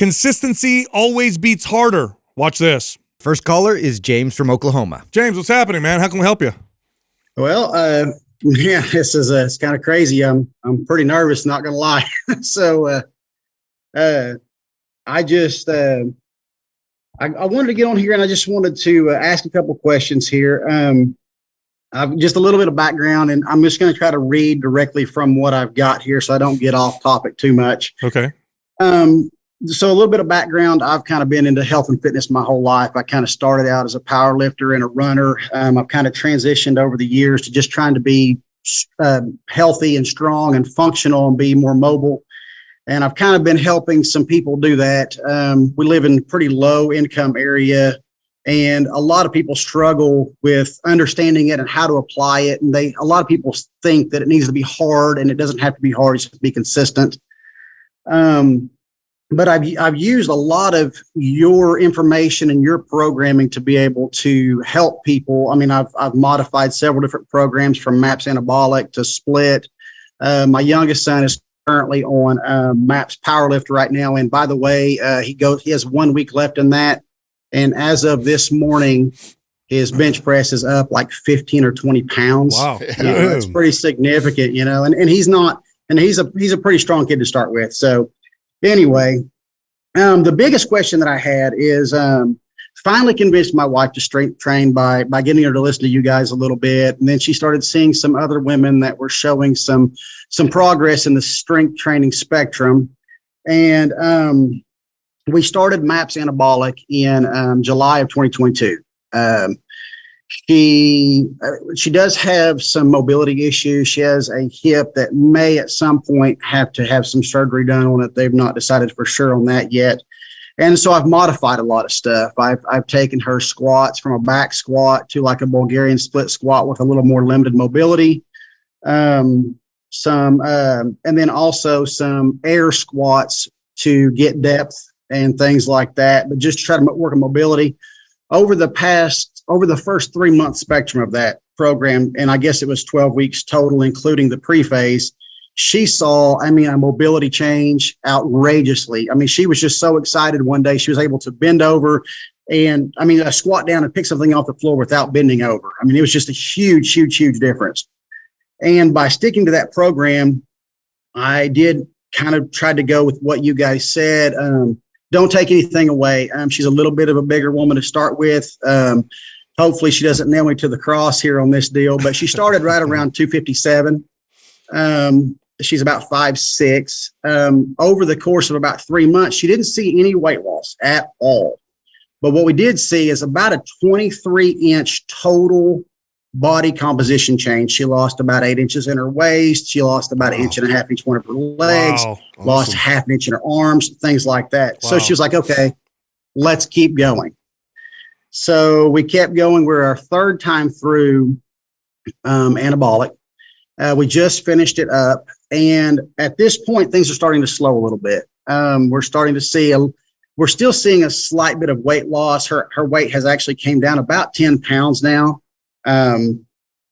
Consistency always beats harder. Watch this. First caller is James from Oklahoma. James, what's happening, man? How can we help you? Well, yeah, this is it's kind of crazy. I'm pretty nervous, not gonna lie. So I just I wanted to get on here, and I just wanted to ask a couple questions here. I've just a little bit of background, and I'm just going to try to read directly from what I've got here, so I don't get off topic too much. Okay. So a little bit of background. I've kind of been into health and fitness my whole life. I kind of started out as a power lifter and a runner. I've kind of transitioned over the years to just trying to be healthy and strong and functional and be more mobile. And I've kind of been helping some people do that. We live in a pretty low income area, and a lot of people struggle with understanding it and how to apply it. And a lot of people think that it needs to be hard, and it doesn't have to be hard. It's just to be consistent. But I've used a lot of your information and your programming to be able to help people. I mean, I've modified several different programs from MAPS Anabolic to Split. My youngest son is currently on MAPS Powerlift right now. And by the way, he has 1 week left in that. And as of this morning, his bench press is up like 15 or 20 pounds. Wow. It's pretty significant, and he's a pretty strong kid to start with. So anyway, the biggest question that I had is finally convinced my wife to strength train by getting her to listen to you guys a little bit. And then she started seeing some other women that were showing some progress in the strength training spectrum. And we started MAPS Anabolic in July of 2022. She does have some mobility issues. She has a hip that may at some point have to have some surgery done on it. They've not decided for sure on that yet. And so I've modified a lot of stuff. I've taken her squats from a back squat to like a Bulgarian split squat with a little more limited mobility. And then also some air squats to get depth and things like that, but just try to work on mobility over the first 3 month spectrum of that program. And I guess it was 12 weeks total, including the pre-phase. She saw, a mobility change outrageously. She was just so excited one day. She was able to bend over and squat down and pick something off the floor without bending over. It was just a huge, huge, huge difference. And by sticking to that program, I did kind of try to go with what you guys said. Don't take anything away. She's a little bit of a bigger woman to start with. Hopefully she doesn't nail me to the cross here on this deal, but she started right around 257. She's about 5'6". Over the course of about 3 months, she didn't see any weight loss at all. But what we did see is about a 23-inch total body composition change. She lost about 8 inches in her waist. She lost about 1.5 inches each one of her legs, lost 0.5 inch in her arms, things like that. Wow. So she was like, okay, let's keep going. So we kept going. We're our third time through anabolic. We just finished it up. And at this point, things are starting to slow a little bit. We're starting to see we're still seeing a slight bit of weight loss. Her weight has actually came down about 10 pounds now. And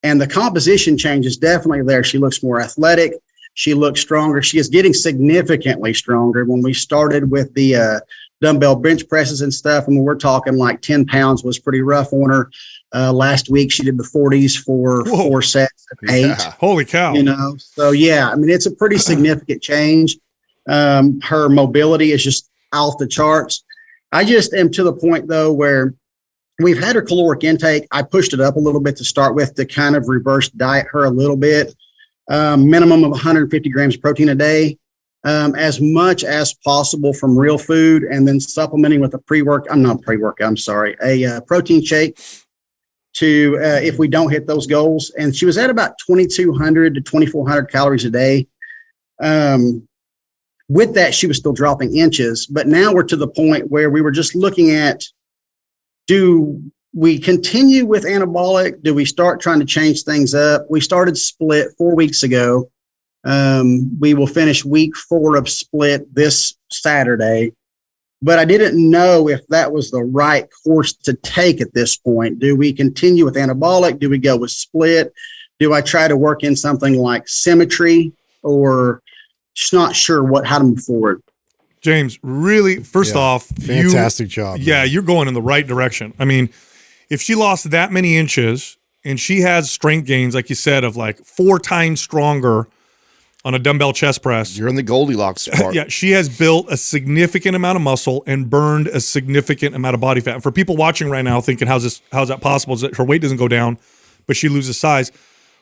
the composition change is definitely there. She looks more athletic. She looks stronger. She is getting significantly stronger. When we started with the dumbbell bench presses and stuff, and we're talking like 10 pounds was pretty rough on her. Last week, she did the 40s for 4 sets of 8. Yeah. Holy cow. So yeah, it's a pretty significant change. Her mobility is just off the charts. I just am to the point though, where we've had her caloric intake. I pushed it up a little bit to start with to kind of reverse diet her a little bit. Minimum of 150 grams of protein a day, as much as possible from real food, and then supplementing with a protein shake to if we don't hit those goals. And she was at about 2,200 to 2,400 calories a day. With that, she was still dropping inches, but now we're to the point where we were just looking at, do we continue with anabolic? Do we start trying to change things up? We started Split 4 weeks ago. We will finish week 4 of Split this Saturday, but I didn't know if that was the right course to take at this point. Do we continue with anabolic? Do we go with Split? Do I try to work in something like symmetry, or just not sure how to move forward? James, really, first off, fantastic job. Yeah, man. you're going in the right direction. I mean, if she lost that many inches and she has strength gains, like you said, of like 4 times stronger on a dumbbell chest press. You're in the Goldilocks part. Yeah, she has built a significant amount of muscle and burned a significant amount of body fat. And for people watching right now thinking, how's that possible? Is that her weight doesn't go down, but she loses size.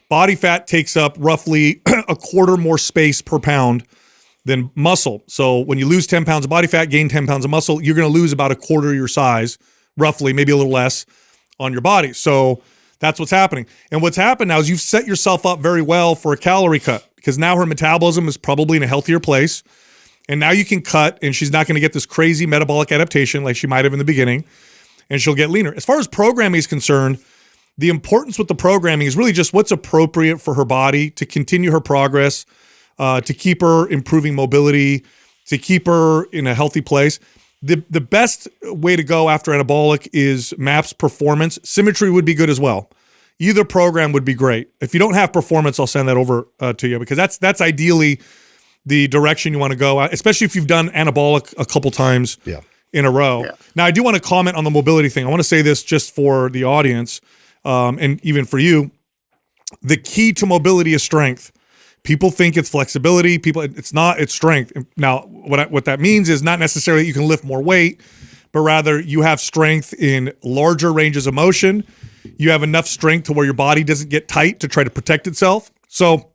Body fat takes up roughly a quarter more space per pound than muscle. So when you lose 10 pounds of body fat, gain 10 pounds of muscle, you're going to lose about a quarter of your size, roughly, maybe a little less on your body. So that's what's happening. And what's happened now is you've set yourself up very well for a calorie cut because now her metabolism is probably in a healthier place. And now you can cut and she's not going to get this crazy metabolic adaptation like she might have in the beginning, and she'll get leaner. As far as programming is concerned, the importance with the programming is really just what's appropriate for her body to continue her progress, to keep her improving mobility, to keep her in a healthy place. The best way to go after anabolic is MAPS Performance. Symmetry would be good as well. Either program would be great. If you don't have performance, I'll send that over to you because that's ideally the direction you want to go, especially if you've done anabolic a couple times in a row. Yeah. Now, I do want to comment on the mobility thing. I want to say this just for the audience and even for you. The key to mobility is strength. People think it's flexibility. It's not. It's strength. Now, what that means is not necessarily that you can lift more weight, but rather you have strength in larger ranges of motion. You have enough strength to where your body doesn't get tight to try to protect itself. So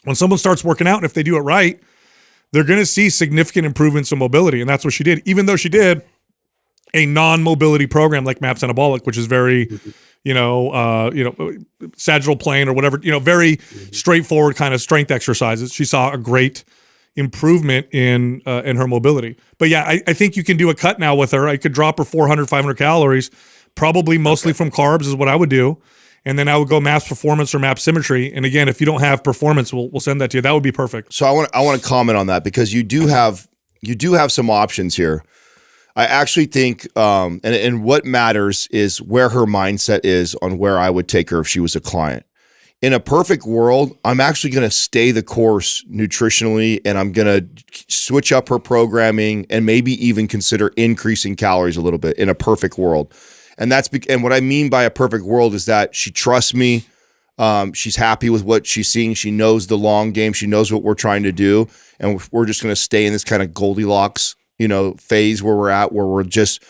when someone starts working out, and if they do it right, they're going to see significant improvements in mobility, and that's what she did. Even though she did a non-mobility program like MAPS Anabolic, which is very sagittal plane or whatever, very straightforward kind of strength exercises. She saw a great improvement in her mobility. But yeah, I think you can do a cut now with her. I could drop her 400, 500 calories, probably mostly from carbs is what I would do. And then I would go MAPS Performance or MAPS Symmetry. And again, if you don't have performance, we'll send that to you. That would be perfect. So I want to comment on that because you do have some options here. I actually think, and what matters is where her mindset is on where I would take her if she was a client. In a perfect world, I'm actually going to stay the course nutritionally, and I'm going to switch up her programming and maybe even consider increasing calories a little bit in a perfect world. And and what I mean by a perfect world is that she trusts me. She's happy with what she's seeing. She knows the long game. She knows what we're trying to do. And we're just going to stay in this kind of Goldilocks phase where we're at, where we're just,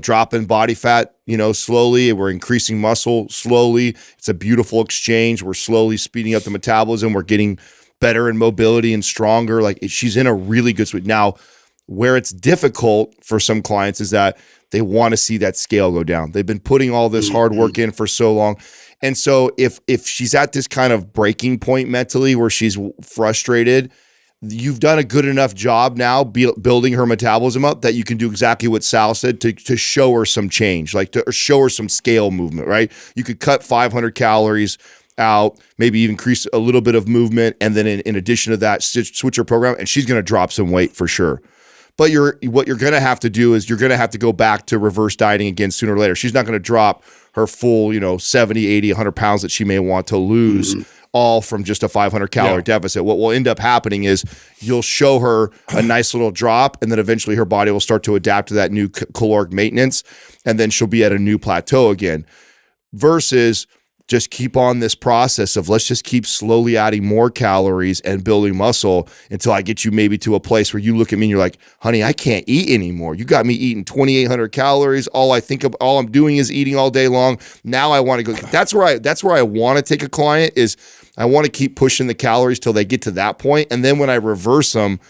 dropping body fat, slowly, and we're increasing muscle slowly. It's a beautiful exchange. We're slowly speeding up the metabolism. We're getting better in mobility and stronger. Like she's in a really good spot. Now, where it's difficult for some clients is that they want to see that scale go down. They've been putting all this hard work in for so long. And so if she's at this kind of breaking point mentally where she's frustrated, you've done a good enough job now building her metabolism up that you can do exactly what Sal said to show her some change, like to show her some scale movement, right? You could cut 500 calories out, maybe even increase a little bit of movement, and then in addition to that, switch her program, and she's going to drop some weight for sure. But what you're going to have to do is you're going to have to go back to reverse dieting again sooner or later. She's not going to drop her full, 70, 80, 100 pounds that she may want to lose all from just a 500 calorie deficit. What will end up happening is you'll show her a nice little drop, and then eventually her body will start to adapt to that new caloric maintenance, and then she'll be at a new plateau again. Versus just keep on this process of let's just keep slowly adding more calories and building muscle until I get you maybe to a place where you look at me and you're like, honey, I can't eat anymore. You got me eating 2,800 calories. All I'm doing is eating all day long. Now I want to go. That's where I want to take a client is I want to keep pushing the calories till they get to that point. And then when I reverse them,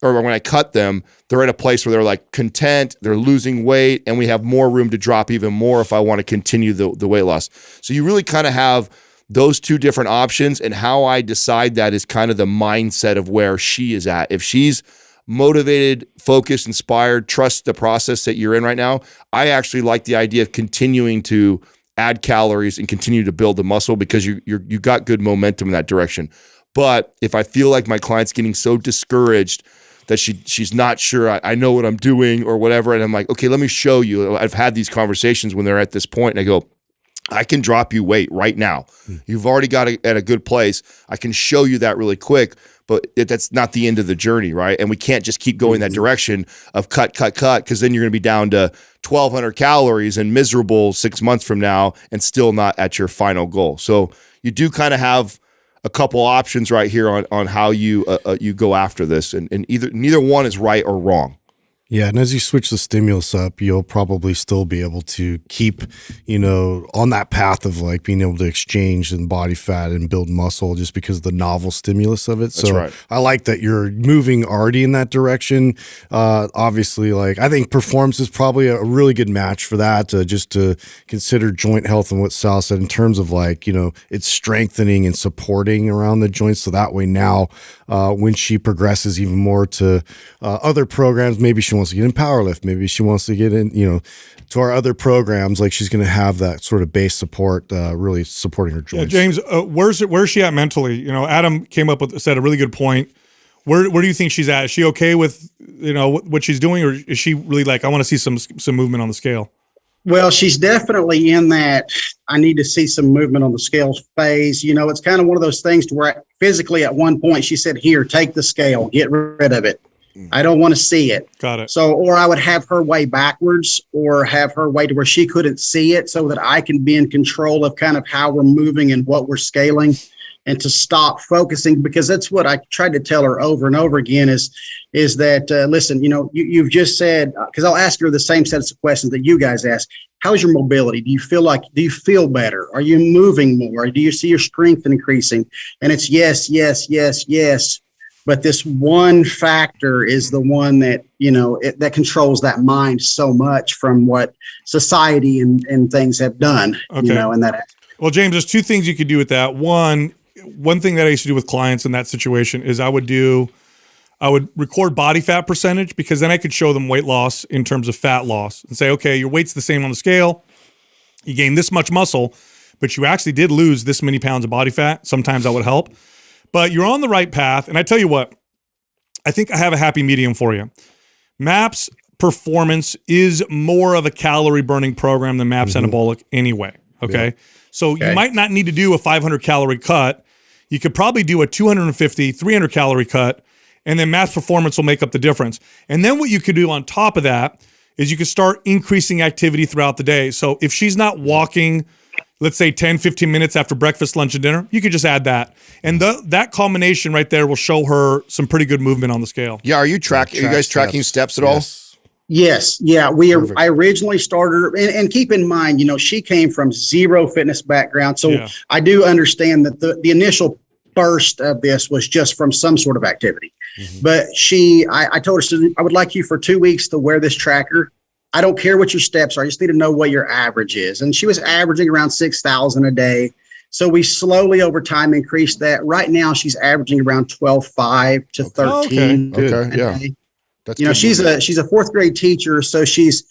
or when I cut them, they're at a place where they're like content, they're losing weight, and we have more room to drop even more if I want to continue the weight loss. So you really kind of have those two different options, and how I decide that is kind of the mindset of where she is at. If she's motivated, focused, inspired, trust the process that you're in right now, I actually like the idea of continuing to add calories and continue to build the muscle because you got good momentum in that direction. But if I feel like my client's getting so discouraged that she's not sure I know what I'm doing or whatever, and I'm like, okay, let me show you. I've had these conversations when they're at this point, and I go, I can drop you weight right now. You've already got it at a good place. I can show you that really quick, but that's not the end of the journey, right? And we can't just keep going that direction of cut, because then you're going to be down to 1,200 calories and miserable 6 months from now and still not at your final goal. So you do kind of have a couple options right here on how you go after this, and neither one is right or wrong. Yeah, and as you switch the stimulus up, you'll probably still be able to keep, on that path of like being able to exchange and body fat and build muscle just because of the novel stimulus of it. That's right. I like that you're moving already in that direction. Obviously, like I think performance is probably a really good match for that, just to consider joint health and what Sal said in terms of like, it's strengthening and supporting around the joints. So that way now, when she progresses even more to other programs, maybe she wants to get in powerlift, maybe she wants to get in, to our other programs, like she's going to have that sort of base support, really supporting her joints. Yeah, James, where's she at mentally? Adam said a really good point. Where do you think she's at? Is she okay with what she's doing, or is she really like, I want to see some movement on the scale? Well, she's definitely in that I need to see some movement on the scale phase. It's kind of one of those things to where physically at one point she said, here, take the scale, get rid of it. I don't want to see it. Got it. So, or I would have her weigh backwards or have her weigh to where she couldn't see it so that I can be in control of kind of how we're moving and what we're scaling, and to stop focusing, because that's what I tried to tell her over and over again is that, listen, you've just said, because I'll ask her the same sets of questions that you guys ask. How's your mobility? Do you feel better? Are you moving more? Do you see your strength increasing? And it's yes, yes, yes, yes. But this one factor is the one that, that controls that mind so much from what society and things have done, okay. And that. Well, James, there's two things you could do with that. One thing that I used to do with clients in that situation is I would record body fat percentage, because then I could show them weight loss in terms of fat loss and say, okay, your weight's the same on the scale. You gained this much muscle, but you actually did lose this many pounds of body fat. Sometimes that would help. But you're on the right path. And I tell you what, I think I have a happy medium for you. MAPS Performance is more of a calorie burning program than MAPS Anabolic anyway. Okay. Yeah. So you might not need to do a 500 calorie cut. You could probably do a 250, 300 calorie cut, and then MAPS Performance will make up the difference. And then what you could do on top of that is you could start increasing activity throughout the day. So if she's not walking, let's say 10, 15 minutes after breakfast, lunch, and dinner, you could just add that. And that combination right there will show her some pretty good movement on the scale. Yeah. Are you guys tracking steps at all? Yes. Yeah. I originally started, and keep in mind, she came from zero fitness background. So I do understand that the initial burst of this was just from some sort of activity. But I told her, I would like you for 2 weeks to wear this tracker. I don't care what your steps are. I just need to know what your average is. And she was averaging around 6,000 a day. So we slowly over time increased that. Right now she's averaging around 12,500 to 13. Okay. Yeah. That's she's a fourth grade teacher. So she's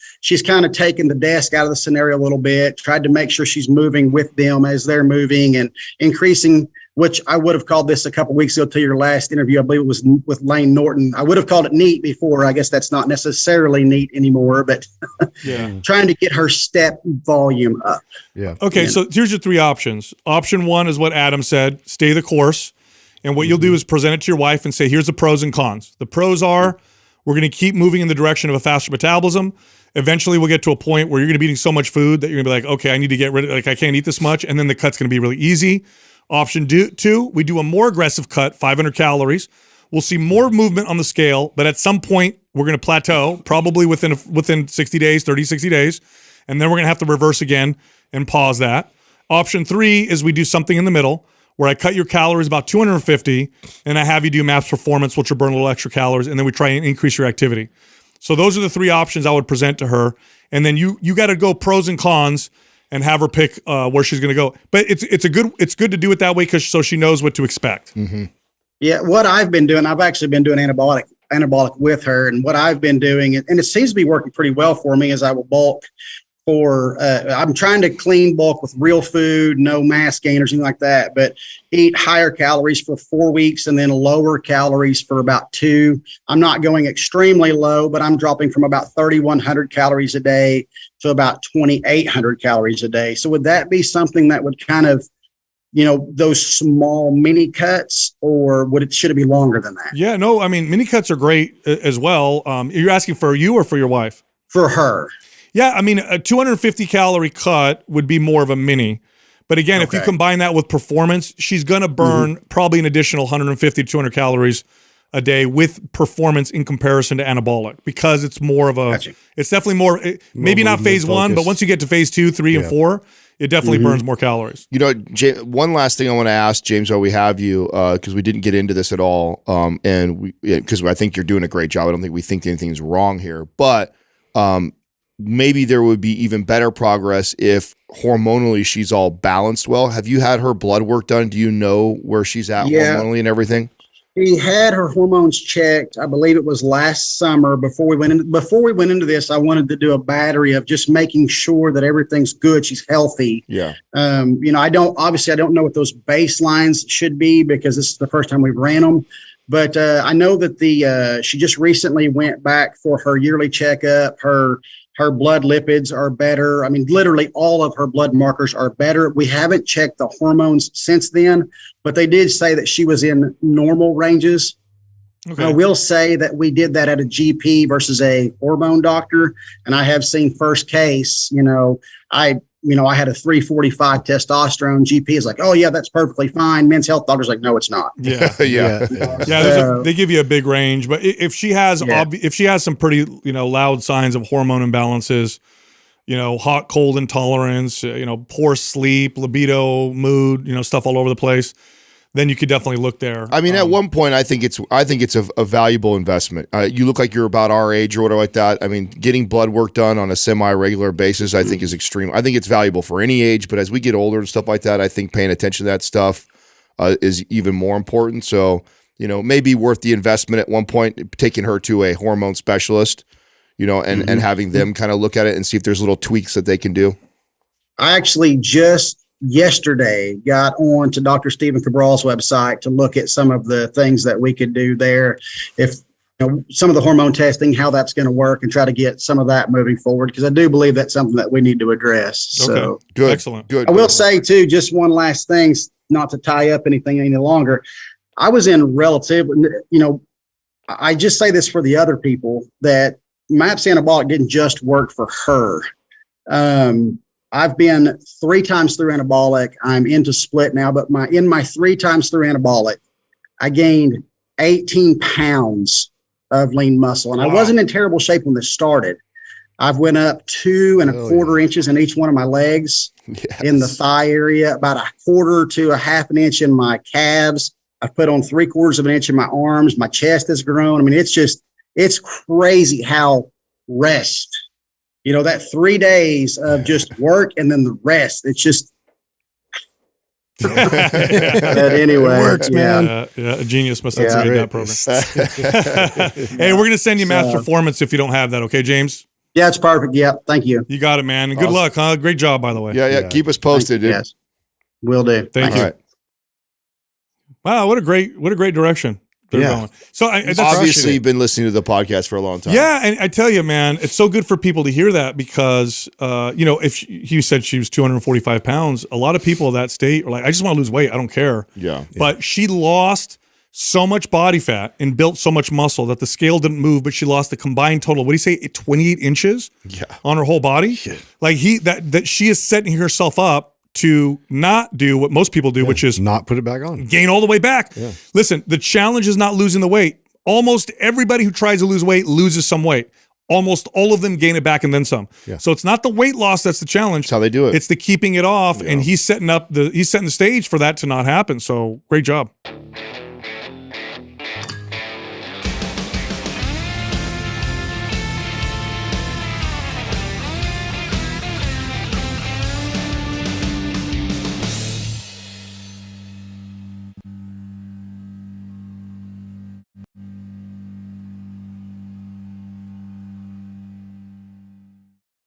kind of taken the desk out of the scenario a little bit, tried to make sure she's moving with them as they're moving and increasing, which I would have called this a couple of weeks ago to your last interview. I believe it was with Lane Norton. I would have called it neat before. I guess that's not necessarily neat anymore, but trying to get her step volume up. Yeah. Okay. So here's your three options. Option one is what Adam said, stay the course. And what you'll do is present it to your wife and say, here's the pros and cons. The pros are, we're going to keep moving in the direction of a faster metabolism. Eventually we'll get to a point where you're going to be eating so much food that you're going to be like, okay, I need to get rid of, I can't eat this much. And then the cut's going to be really easy. Option two, we do a more aggressive cut, 500 calories. We'll see more movement on the scale, but at some point we're going to plateau, probably within 60 days, 30, 60 days. And then we're going to have to reverse again and pause that. Option three is we do something in the middle where I cut your calories about 250 and I have you do MAPS Performance, which will burn a little extra calories. And then we try and increase your activity. So those are the three options I would present to her. And then you got to go pros and cons and have her pick where she's going to go. But it's good to do it that way so she knows what to expect. Mm-hmm. Yeah, what I've been doing, I've actually been doing anabolic with her, and what I've been doing, and it seems to be working pretty well for me, is I will bulk I'm trying to clean bulk with real food, no mass gain or anything like that, but eat higher calories for 4 weeks and then lower calories for about 2. I'm not going extremely low, but I'm dropping from about 3,100 calories a day to about 2,800 calories a day. So would that be something that would kind of those small mini cuts, or should it be longer than that? Yeah, no, I mean, mini cuts are great as well. You're asking for you or for your wife? For her. Yeah, I mean, a 250 calorie cut would be more of a mini. But again, if you combine that with performance, she's going to burn probably an additional 150 to 200 calories a day with performance in comparison to anabolic, because it's more of a, it's definitely more, maybe not phase one, but once you get to phase 2, 3, and 4, it definitely burns more calories. One last thing I want to ask, James, while we have you, because we didn't get into this at all, and because I think you're doing a great job. I don't think we think anything's wrong here, but maybe there would be even better progress if hormonally she's all balanced well. Have you had her blood work done? Do you know where she's at hormonally and everything? She had her hormones checked. I believe it was last summer. Before we went into this, I wanted to do a battery of just making sure that everything's good. She's healthy. Yeah. I don't know what those baselines should be, because this is the first time we've ran them. But I know that she just recently went back for her yearly checkup. Her blood lipids are better. I mean, literally all of her blood markers are better. We haven't checked the hormones since then, but they did say that she was in normal ranges. Okay. I will say that we did that at a GP versus a hormone doctor, and I have seen first case, I had a 345 testosterone. GP is like, oh yeah, that's perfectly fine. Men's health doctor's like, no, it's not. Yeah. They give you a big range, but if she has some pretty, loud signs of hormone imbalances, hot, cold intolerance, poor sleep, libido, mood, stuff all over the place, then you could definitely look there. I mean, at one point, I think it's a valuable investment. You look like you're about our age or whatever like that. I mean, getting blood work done on a semi-regular basis, I think is extreme. I think it's valuable for any age, but as we get older and stuff like that, I think paying attention to that stuff is even more important. So, maybe worth the investment at one point, taking her to a hormone specialist, and having them kind of look at it and see if there's little tweaks that they can do. I actually just yesterday got on to Dr. Stephen Cabral's website to look at some of the things that we could do there. If some of the hormone testing, how that's going to work, and try to get some of that moving forward, because I do believe that's something that we need to address. So good. Excellent. Good. I will say too, just one last thing, not to tie up anything any longer. I was in I just say this for the other people, that MAPS Anabolic didn't just work for her. I've been 3 times through anabolic. I'm into split now, but in my 3 times through anabolic, I gained 18 pounds of lean muscle, and I wasn't in terrible shape when this started. I've went up 2 1/4 inches in each one of my legs, in the thigh area, about 1/4 to 1/2 inch in my calves. I've put on 3/4 of an inch in my arms. My chest has grown. I mean, it's crazy how rest. That 3 days of just work and then the rest, it's just. But anyway, it works, man. A genius must have created that program. Hey, we're going to send you MAPS Performance if you don't have that. Okay, James? Yeah, it's perfect. Yeah. Thank you. You got it, man. And good luck, huh? Great job, by the way. Yeah. Keep us posted, dude. Yes. Will do. Thank you. Right. Wow. What a great direction. Going. So that's obviously you've been listening to the podcast for a long time. Yeah, and I tell you, man, it's so good for people to hear that, because if you said she was 245 pounds, a lot of people of that state are like, I just want to lose weight, I don't care. Yeah. But she lost so much body fat and built so much muscle that the scale didn't move, but she lost the combined total, what do you say, 28 inches on her whole body? Yeah. Like that she is setting herself up to not do what most people do, which is not put it back on, gain all the way back. Yeah. Listen, the challenge is not losing the weight. Almost everybody who tries to lose weight loses some weight. Almost all of them gain it back and then some. Yeah. So it's not the weight loss that's the challenge. That's how they do it. It's the keeping it off, and he's setting the stage for that to not happen. So great job.